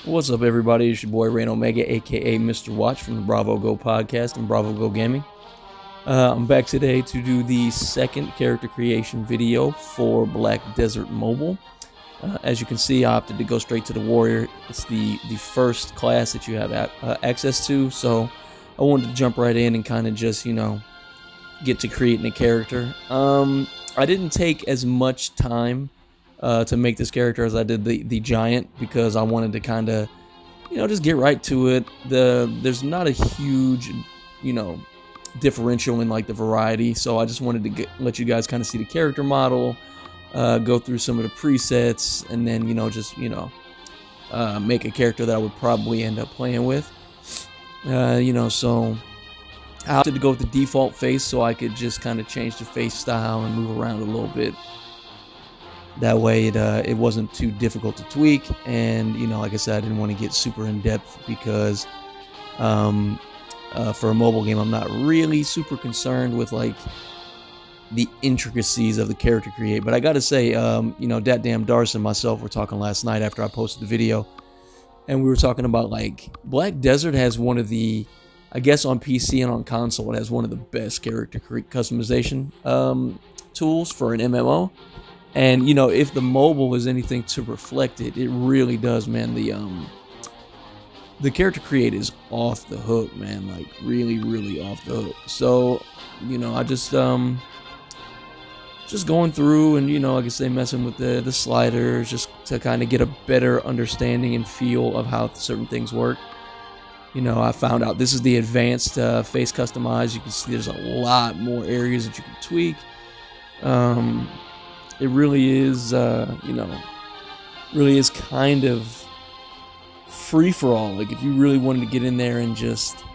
What's up, everybody? It's your boy Rain Omega, aka Mr. Watch from the Bravo Go podcast and Bravo Go Gaming. I'm back today to do the second character creation video for Black Desert Mobile. As you can see, I opted to go straight to the Warrior. It's the first class that you have access to, so I wanted to jump right in and kind of just, get to creating a character. I didn't take as much time to make this character as I did the Giant, because I wanted to kind of, just get right to it. There's not a huge, differential in like the variety, so I just wanted to let you guys kind of see the character model, go through some of the presets, and then make a character that I would probably end up playing with. So I opted to go with the default face so I could just kind of change the face style and move around a little bit. That way it wasn't too difficult to tweak, and like I said, I didn't want to get super in depth because for a mobile game I'm not really super concerned with like the intricacies of the character create. But I gotta say, Dat Damn Darce and myself were talking last night after I posted the video, and we were talking about like Black Desert has one of the, I guess on PC and on console, it has one of the best character customization tools for an MMO. And if the mobile is anything to reflect it, it really does, man. The character create is off the hook, man. Like really off the hook. So I just going through and like I say, messing with the sliders just to kind of get a better understanding and feel of how certain things work. I found out this is the advanced face customize. You can see there's a lot more areas that you can tweak. It really is, really is kind of free for all. Like if you really wanted to get in there and just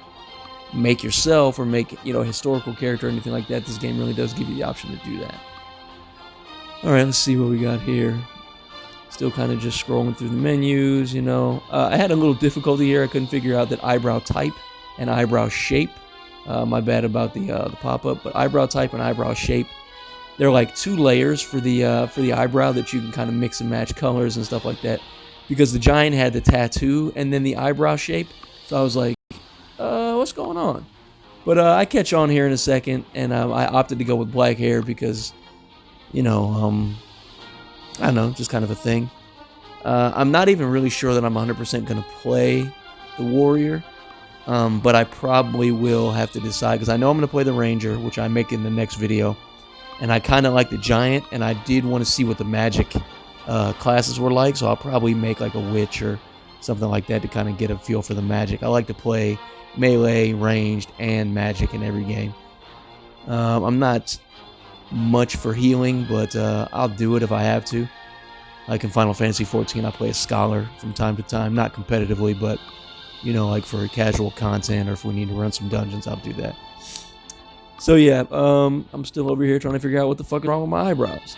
make yourself or make, a historical character or anything like that, this game really does give you the option to do that. All right, let's see what we got here. Still kind of just scrolling through the menus, I had a little difficulty here. I couldn't figure out that eyebrow type and eyebrow shape. My bad about the pop-up, but eyebrow type and eyebrow shape, they're like two layers for the eyebrow that you can kind of mix and match colors and stuff like that. Because the Giant had the tattoo and then the eyebrow shape, so I was like, what's going on? But I catch on here in a second, and I opted to go with black hair because, I don't know, just kind of a thing. I'm not even really sure that I'm 100% going to play the Warrior, but I probably will have to decide, because I know I'm going to play the Ranger, which I make in the next video. And I kind of like the Giant, and I did want to see what the magic classes were like, so I'll probably make like a witch or something like that to kind of get a feel for the magic. I like to play melee, ranged, and magic in every game. I'm not much for healing, but I'll do it if I have to. Like in Final Fantasy XIV, I play a scholar from time to time, not competitively, but like for casual content, or if we need to run some dungeons, I'll do that. So yeah, I'm still over here trying to figure out what the fuck is wrong with my eyebrows.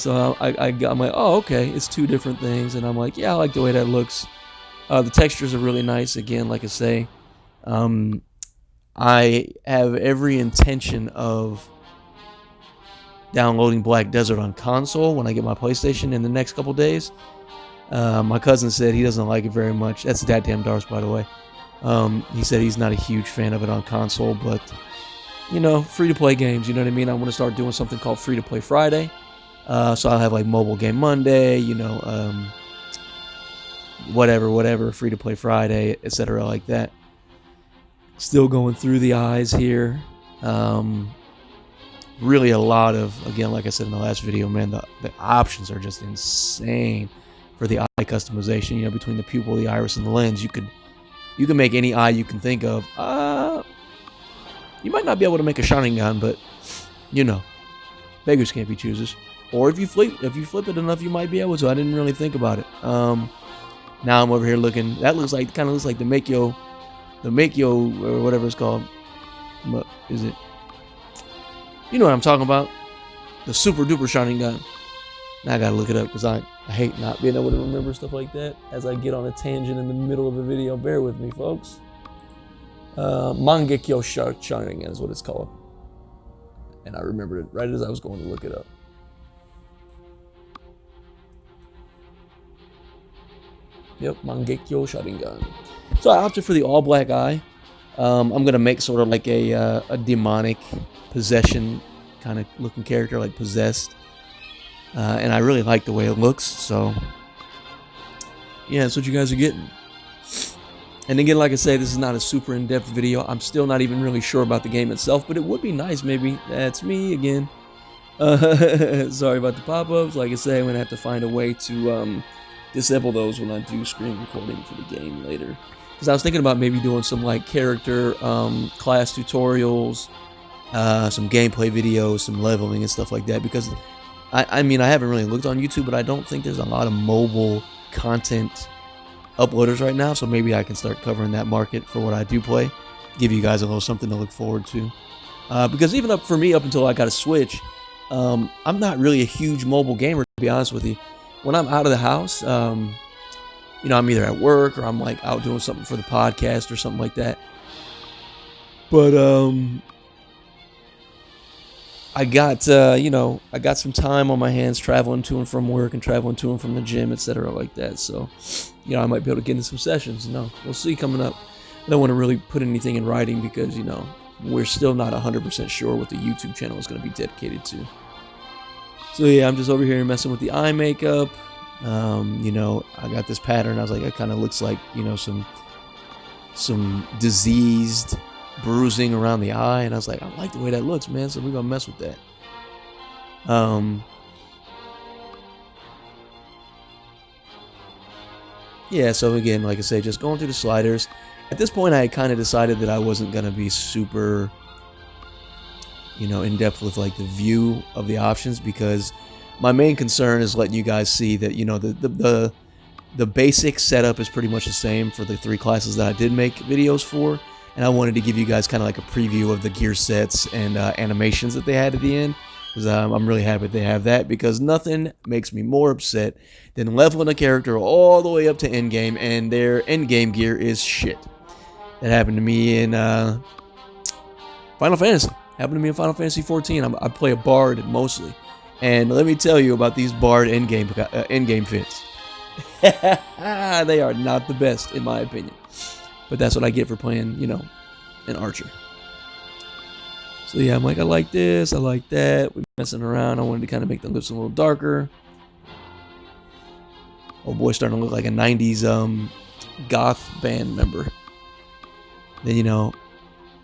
So I'm like, oh, okay, it's two different things, and I'm like, yeah, I like the way that looks. The textures are really nice. Again, like I say, I have every intention of downloading Black Desert on console when I get my PlayStation in the next couple days. My cousin said he doesn't like it very much. That's Dat Damn Darce, by the way. He said he's not a huge fan of it on console, but free-to-play games, you know what I mean? I want to start doing something called Free-to-Play Friday. So I'll have like Mobile Game Monday, whatever, Free-to-Play Friday, etc. like that. Still going through the eyes here. Really a lot of, again, like I said in the last video, man, the options are just insane for the eye customization. Between the pupil, the iris, and the lens, you can make any eye you can think of. You might not be able to make a Sharingan, but beggars can't be choosers. Or if you flip it enough, you might be able to. I didn't really think about it. Now I'm over here looking. That kind of looks like the Makyo, or whatever it's called. What is it? You know what I'm talking about? The super duper Sharingan. Now I gotta look it up because I hate not being able to remember stuff like that as I get on a tangent in the middle of a video. Bear with me, folks. Mangekyo Sharingan is what it's called. And I remembered it right as I was going to look it up. Yep, Mangekyo Sharingan. So I opted for the all black eye. I'm gonna make sort of like a demonic possession kind of looking character, like possessed. And I really like the way it looks. So yeah, that's what you guys are getting. And again, like I say, this is not a super in-depth video. I'm still not even really sure about the game itself, but it would be nice maybe. That's me again. Sorry about the pop-ups. Like I say, I'm gonna have to find a way to disable those when I do screen recording for the game later. Because I was thinking about maybe doing some like character class tutorials, some gameplay videos, some leveling and stuff like that. Because I mean, I haven't really looked on YouTube, but I don't think there's a lot of mobile content uploaders right now, so maybe I can start covering that market for what I do play, give you guys a little something to look forward to. Because even up until I got a Switch, I'm not really a huge mobile gamer, to be honest with you. When I'm out of the house, you know, I'm either at work or I'm like out doing something for the podcast or something like that. But I got you know, I got some time on my hands traveling to and from work and traveling to and from the gym, etc. like that. So, you know, I might be able to get into some sessions. No, we'll see coming up. I don't want to really put anything in writing because, you know, we're still not 100% sure what the YouTube channel is going to be dedicated to. So yeah, I'm just over here messing with the eye makeup. You know, I got this pattern. I was like, it kind of looks like, you know, some diseased bruising around the eye, and I was like, I like the way that looks, man, so we're gonna mess with that. Yeah, so again, like I say, just going through the sliders. At this point, I had kind of decided that I wasn't gonna be super, you know, in depth with like the view of the options, because my main concern is letting you guys see that, you know, the basic setup is pretty much the same for the 3 classes that I did make videos for. And I wanted to give you guys kind of like a preview of the gear sets and animations that they had at the end. Because I'm really happy they have that, because nothing makes me more upset than leveling a character all the way up to endgame and their endgame gear is shit. That happened to me in Final Fantasy. Happened to me in Final Fantasy 14. I play a bard mostly. And let me tell you about these bard endgame fits. They are not the best, in my opinion. But that's what I get for playing, you know, an archer. So yeah, I'm like, I like this, I like that. We're messing around. I wanted to kind of make the lips a little darker. Oh boy, starting to look like a 90s goth band member. Then, you know,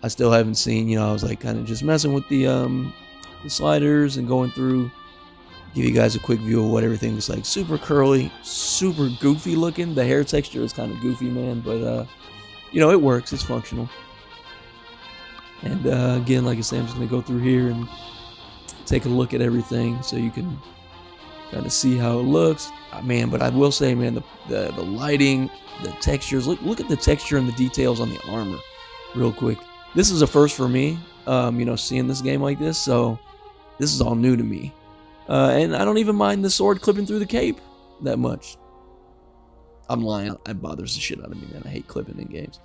I still haven't seen, you know, I was like kind of just messing with the sliders and going through, give you guys a quick view of what everything looks like. Super curly, super goofy looking. The hair texture is kind of goofy, man, but you know, it works. It's functional. And again, like I said, I'm just going to go through here and take a look at everything so you can kind of see how it looks. Man, but I will say, man, the lighting, the textures. Look at the texture and the details on the armor real quick. This is a first for me, you know, seeing this game like this. So this is all new to me. And I don't even mind the sword clipping through the cape that much. I'm lying. It bothers the shit out of me, man. I hate clipping in games.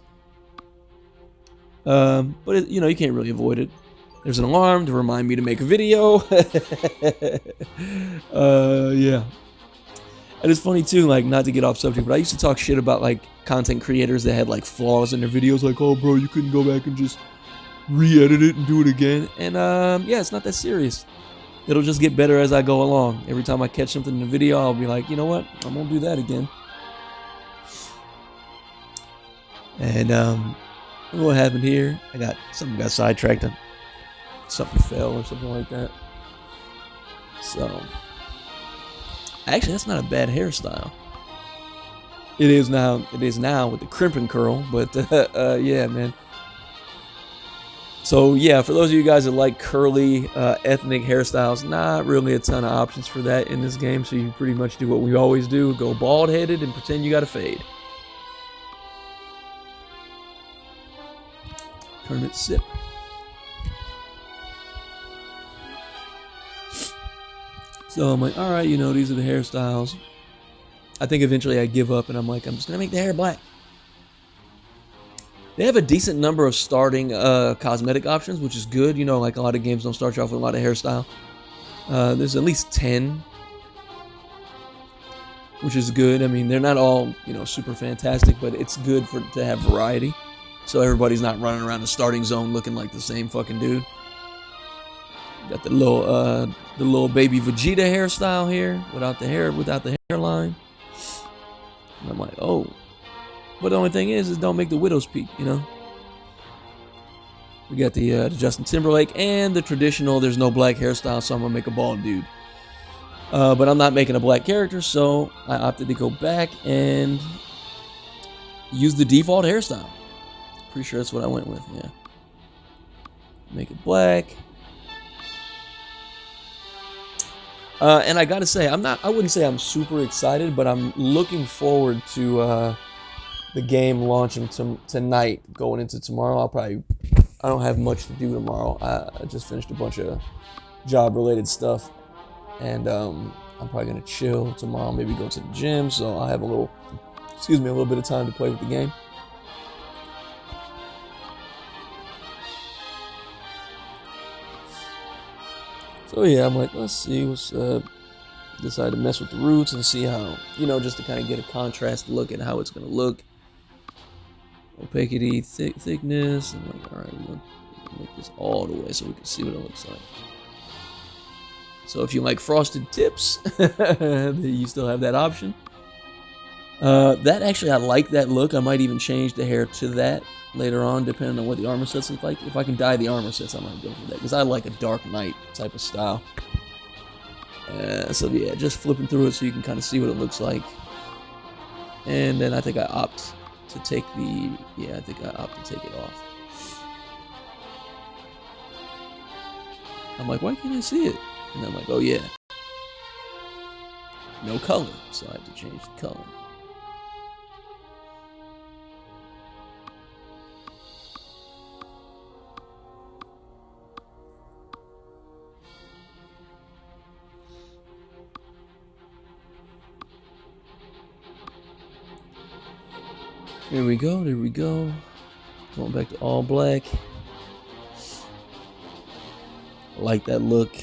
But it, you know, you can't really avoid it. There's an alarm to remind me to make a video. Yeah. And it's funny too, like, not to get off subject, but I used to talk shit about like content creators that had like flaws in their videos, like, oh bro, you couldn't go back and just re-edit it and do it again. And yeah, it's not that serious. It'll just get better as I go along. Every time I catch something in the video, I'll be like, you know what, I'm gonna do that again. And what happened here? Something got sidetracked. Something fell or something like that. So, actually, that's not a bad hairstyle. It is now. It is now with the crimp and curl. But yeah, man. So yeah, for those of you guys that like curly ethnic hairstyles, not really a ton of options for that in this game. So you pretty much do what we always do: go bald-headed and pretend you got a fade. Permit sip. So I'm like, all right, you know, these are the hairstyles. I think eventually I give up and I'm like, I'm just gonna make the hair black. They have a decent number of starting cosmetic options, which is good. You know, like a lot of games don't start you off with a lot of hairstyle. There's at least 10. which is good. I mean, they're not all, you know, super fantastic, but it's good to have variety. So everybody's not running around the starting zone looking like the same fucking dude. Got the little baby Vegeta hairstyle here, without the hairline. And I'm like, oh. But the only thing is don't make the widow's peak, you know. We got the Justin Timberlake and the traditional. There's no black hairstyle, so I'm gonna make a bald dude. But I'm not making a black character, so I opted to go back and use the default hairstyle. Pretty sure that's what I went with. Yeah. Make it black. And I gotta say, I wouldn't say I'm super excited, but I'm looking forward to the game launching tonight, going into tomorrow. I don't have much to do tomorrow. I just finished a bunch of job-related stuff, and I'm probably gonna chill tomorrow. Maybe go to the gym, so I'll have a little bit of time to play with the game. So yeah, I'm like, let's see what's decided to mess with the roots and see how, you know, just to kind of get a contrast look at how it's gonna look. Opacity, thickness, and like, all right, we're gonna make this all the way so we can see what it looks like. So if you like frosted tips, you still have that option. That actually, I like that look. I might even change the hair to that later on, depending on what the armor sets look like. If I can dye the armor sets, I might go for that, because I like a Dark Knight type of style. So yeah, just flipping through it so you can kind of see what it looks like. And then I think I opt to take it off. I'm like, why can't I see it? And I'm like, oh yeah, no color, so I have to change the color. There we go. Going back to all black. I like that look.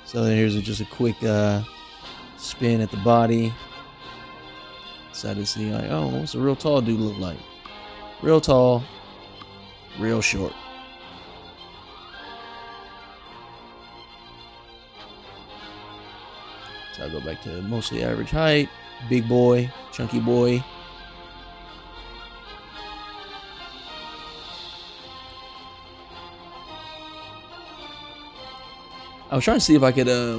So here's just a quick spin at the body. Decided to see, like, oh, what's a real tall dude look like? Real tall, real short. So I go back to mostly average height, big boy, chunky boy. I was trying to see if I could I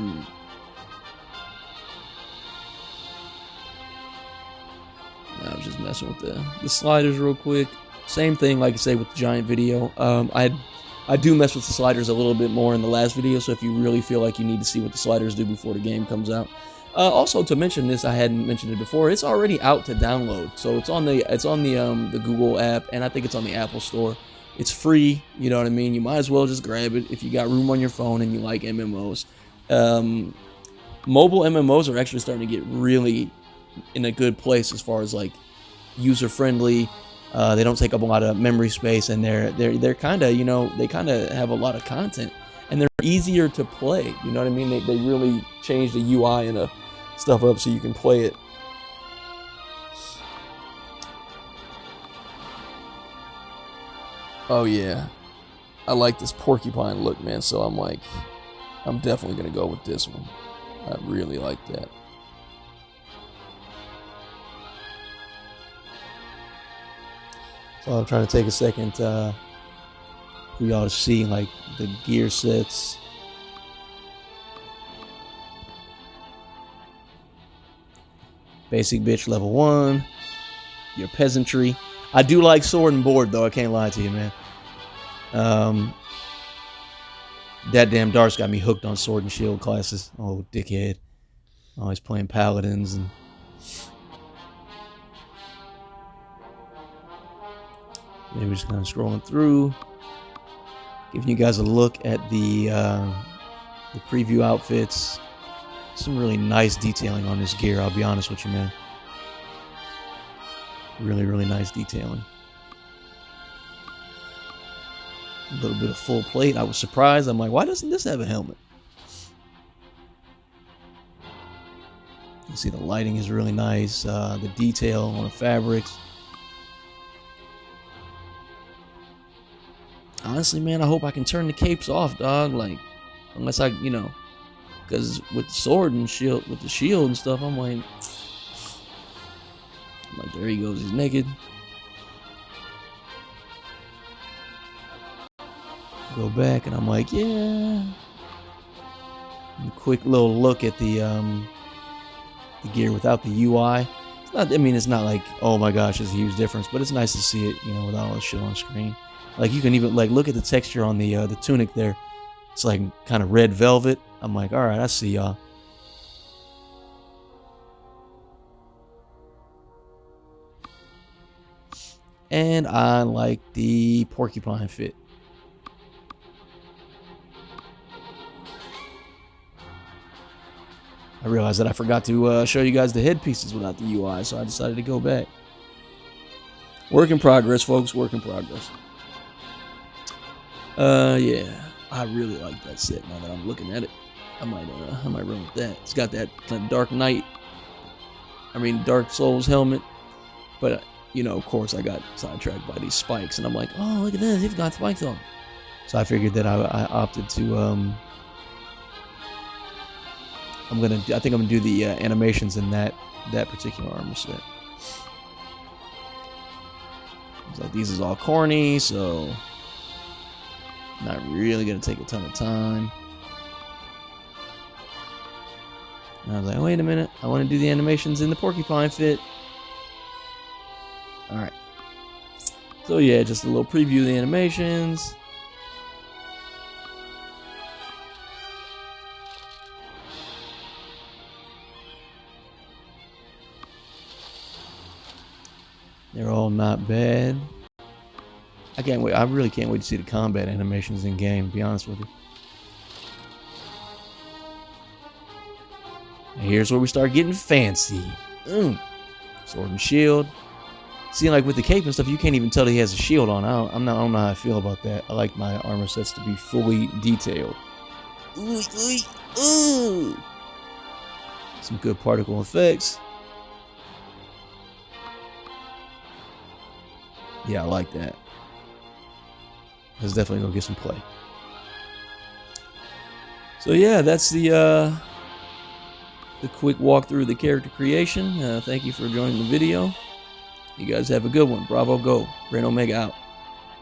was just messing with the sliders real quick. Same thing, like I say, with the giant video. I do mess with the sliders a little bit more in the last video, so if you really feel like you need to see what the sliders do before the game comes out. Also, to mention this, I hadn't mentioned it before. It's already out to download, so it's on the Google app, and I think it's on the Apple Store. It's free, you know what I mean? You might as well just grab it if you got room on your phone and you like MMOs. Mobile MMOs are actually starting to get really in a good place as far as like user friendly. They don't take up a lot of memory space, and they're kind of, you know, they kind of have a lot of content, and they're easier to play. You know what I mean? They really change the UI and stuff up so you can play it. Oh yeah, I like this porcupine look, man. So I'm definitely gonna go with this one. I really like that. So I'm trying to take a second for y'all to see like the gear sets. Basic bitch level 1. Your peasantry. I do like sword and board though, I can't lie to you, man. That damn Dark's got me hooked on sword and shield classes. Oh, dickhead. Always playing paladins and maybe we're just kind of scrolling through, giving you guys a look at the preview outfits. Some really nice detailing on this gear, I'll be honest with you, man. Really, really nice detailing. A little bit of full plate. I was surprised. I'm like, why doesn't this have a helmet? You see the lighting is really nice. The detail on the fabrics. Honestly, man, I hope I can turn the capes off, dog. Like, unless I, because with the sword and shield, with the shield and stuff, I'm like, there he goes, he's naked. Go back, and I'm like, yeah. And a quick little look at the gear without the UI. It's not, I mean, it's not like, oh my gosh, it's a huge difference, but it's nice to see it, without all the shit on screen. Like, you can even look at the texture on the tunic there. It's like kind of red velvet. I'm like, all right, I see y'all. And I like the porcupine fit. I realized that I forgot to show you guys the headpieces without the UI, so I decided to go back. Work in progress, folks. Work in progress. Yeah, I really like that set. Now that I'm looking at it, I might run with that. It's got that kind of Dark Souls helmet, but of course, I got sidetracked by these spikes, and I'm like, oh, look at this, they've got spikes on. So I figured that I opted to I think I'm gonna do the animations in that particular armor set. It's like these is all corny, so not really gonna take a ton of time. And I was like, wait a minute, I want to do the animations in the porcupine fit. All right. So yeah, just a little preview of the animations. They're all not bad. I can't wait. I really can't wait to see the combat animations in game, to be honest with you. And here's where we start getting fancy. Sword and shield. See, like with the cape and stuff, you can't even tell that he has a shield on. I don't know how I feel about that. I like my armor sets to be fully detailed. Ooh. Some good particle effects. Yeah, I like that. That's definitely gonna get some play. So yeah, that's the quick walkthrough of the character creation. Thank you for joining the video. You guys have a good one. Bravo, go. Brain Omega out.